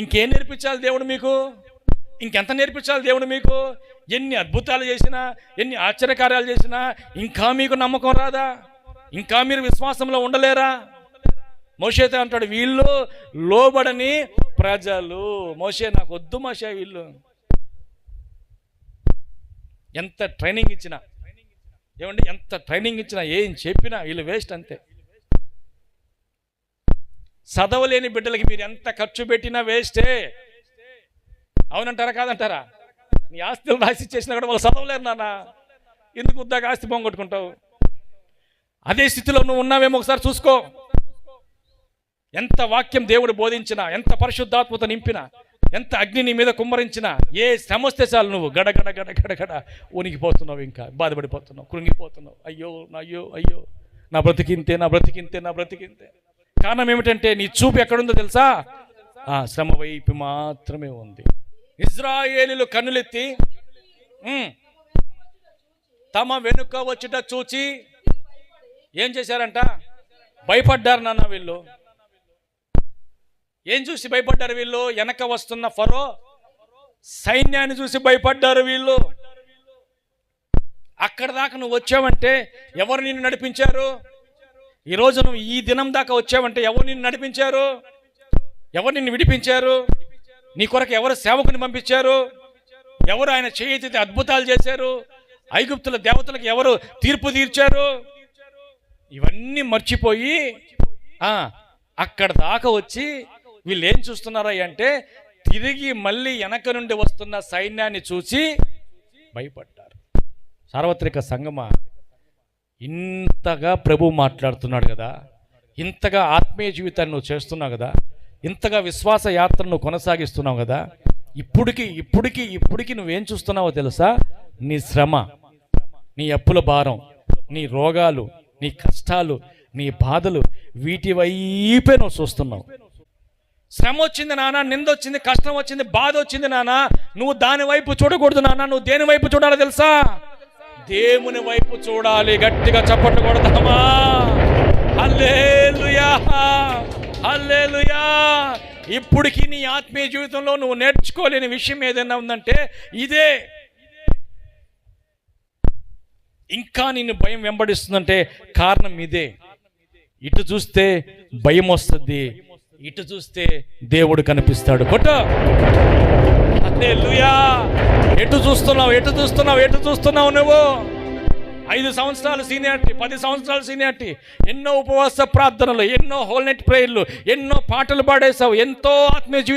ఇంకేం నేర్పించాలి దేవుడు మీకు? ఇంకెంత నేర్పించాలి దేవుడు మీకు? ఎన్ని అద్భుతాలు చేసినా, ఎన్ని ఆశ్చర్యకార్యాలు చేసినా ఇంకా మీకు నమ్మకం రాదా? ఇంకా మీరు విశ్వాసంలో ఉండలేరా? మోషేతో అంటాడు, వీళ్ళు లోబడని ప్రజలు. మోషే నాకు వద్దు మోషే, వీళ్ళు ఎంత ట్రైనింగ్ ఇచ్చినా, ఏమండి ఎంత ట్రైనింగ్ ఇచ్చినా, ఏం చెప్పినా వీళ్ళు వేస్ట్ అంతే. చదవలేని బిడ్డలకి మీరు ఎంత ఖర్చు పెట్టినా వేస్టే. అవునంటారా కాదంటారా? నీ ఆస్తులు రాసి చేసినా కూడా వాళ్ళు చదవలేరు నాన్న. ఎందుకు ఉద్దాక ఆస్తి పోగొట్టుకుంటావు? అదే స్థితిలో నువ్వు ఉన్నావేమో ఒకసారి చూసుకో. ఎంత వాక్యం దేవుడు బోధించినా, ఎంత పరిశుద్ధాత్మత నింపినా, ఎంత అగ్ని నీ మీద కుమ్మరించినా, ఏ శ్రమ వస్తే చాలు నువ్వు గడగడ గడగడ ఉనికిపోతున్నావు, ఇంకా బాధపడిపోతున్నావు, కృంగిపోతున్నావు. అయ్యో అయ్యో అయ్యో నా బ్రతికింతే, నా బ్రతికింతే, నా బ్రతికింతే. కారణం ఏమిటంటే నీ చూపు ఎక్కడుందో తెలుసా? ఆ శ్రమ వైపు మాత్రమే ఉంది. ఇశ్రాయేలీయులు కన్నులెత్తి తమ వెనుక వచ్చుట చూచి ఏం చేశారంట? భయపడ్డారు నాన్న. వీళ్ళు ఏం చూసి భయపడ్డారు? వీళ్ళు వెనక వస్తున్న ఫరో సైన్యాన్ని చూసి భయపడ్డారు వీళ్ళు. అక్కడ దాకా నువ్వు వచ్చావంటే ఎవరు నిన్ను నడిపించారు? ఈరోజు నువ్వు ఈ దినం దాకా వచ్చావంటే ఎవరు నిన్ను నడిపించారు? ఎవరు నిన్ను విడిపించారు? నీ కొరకు ఎవరు సేవకుని పంపించారు? ఎవరు ఆయన చేతి అద్భుతాలు చేశారు? ఐగుప్తుల దేవతలకు ఎవరు తీర్పు తీర్చారు? ఇవన్నీ మర్చిపోయి అక్కడ దాకా వచ్చి వీళ్ళు ఏం చూస్తున్నారా అంటే తిరిగి మళ్ళీ వెనక నుండి వస్తున్న సైన్యాన్ని చూసి భయపడ్డారు. సార్వత్రిక సంగమా, ఇంతగా ప్రభు మాట్లాడుతున్నాడు కదా, ఇంతగా ఆత్మీయ జీవితాన్ని నువ్వు చేస్తున్నావు కదా, ఇంతగా విశ్వాస యాత్రను కొనసాగిస్తున్నావు కదా, ఇప్పటికి నువ్వేం చూస్తున్నావో తెలుసా? నీ శ్రమ, నీ అప్పుల భారం, నీ రోగాలు, నీ కష్టాలు, నీ బాధలు, వీటి వైపే నువ్వు చూస్తున్నావు. శ్రమ వచ్చింది నాన్న, నింద వచ్చింది, కష్టం వచ్చింది, బాధ వచ్చింది నాన్న, నువ్వు దాని వైపు చూడకూడదు నాన్న. నువ్వు దేని వైపు చూడాలో తెలుసా? దేవుని వైపు చూడాలి. గట్టిగా చప్పట్లు కొడదామా? హల్లెలూయా, హల్లెలూయా. ఇప్పటికీ నీ ఆత్మీయ జీవితంలో నువ్వు నేర్చుకోలేని విషయం ఏదైనా ఉందంటే ఇదే. ఇంకా నిన్ను భయం వెంబడిస్తుందంటే కారణం ఇదే. ఇటు చూస్తే భయం వస్తుంది, ఇటు చూస్తే దేవుడు కనిపిస్తాడు. కొట్ట హల్లెలూయా. ఎటు చూస్తున్నావు నువ్వు? 5 సంవత్సరాలు సీనియారిటీ, 10 సంవత్సరాలు సీనియారిటీ, ఎన్నో ఉపవాస ప్రార్థనలు, ఎన్నో హోల్ నైట్ ప్రేయర్లు, ఎన్నో పాటలు పాడేశావు, ఎంతో ఆత్మీయ జీవితం